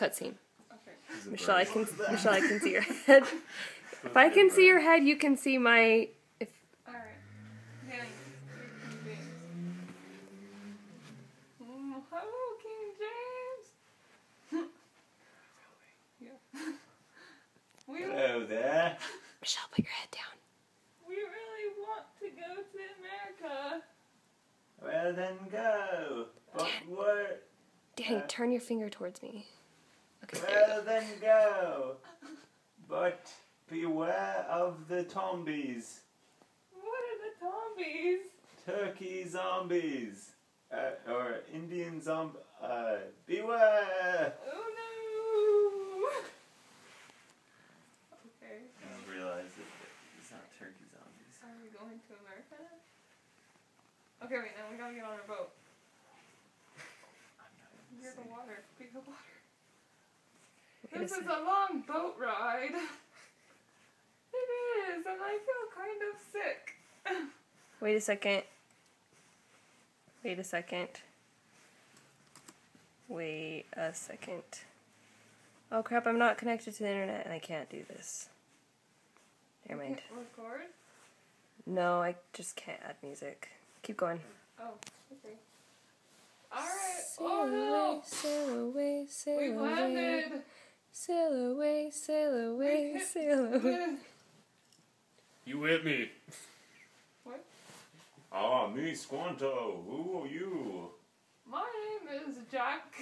Cutscene. Okay. Michelle, I can see your head. If I can see your head, you can see my. Alright. James. Hello, King James. Yeah. Hello there. Michelle, put your head down. We really want to go to America. Well then go. But what? Danny, turn your finger towards me. Okay, Well then go. But beware of the zombies. What are the zombies? Turkey zombies. Or Indian zombie. Beware! Oh no! Okay. I realize that it's not turkey zombies. Are we going to America now? Okay, wait, now we gotta get on our boat. Near the water. Be the water. This is a long boat ride. It is, and I feel kind of sick. Wait a second. Wait a second. Wait a second. Oh crap, I'm not connected to the internet and I can't do this. Never mind. Can't record? No, I just can't add music. Keep going. Oh, okay. Alright, Sail oh no! sail away, sail We've away. landed! Sail away, sail away, sail away. You hit me. What? Ah, me, Squanto. Who are you? My name is Jack.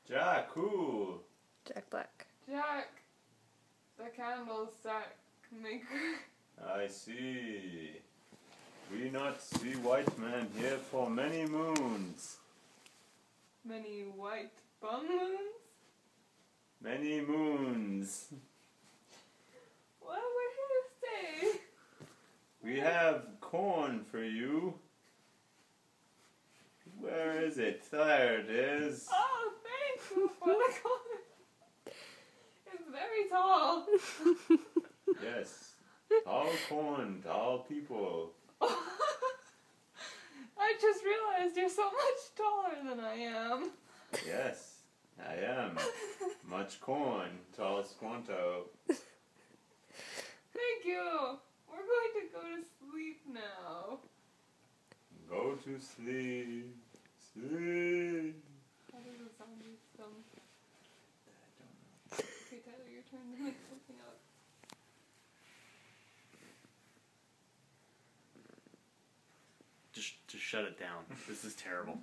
Jack, who? Jack Black. Jack, the candle sack maker. I see. We not see white man here for many moons. Many white bum moons? Many moons. What would you say? We have corn for you. Where is it? There it is. Oh, thank you for the corn. It's very tall. Yes. Tall corn, tall people. I just realized you're so much taller than I am. Yes, I am. Much corn, tall Squanto. Thank you. We're going to go to sleep now. Go to sleep. Sleep. How does it sound? I don't know. Okay, Tyler, your turn to make something up. Just shut it down. This is terrible.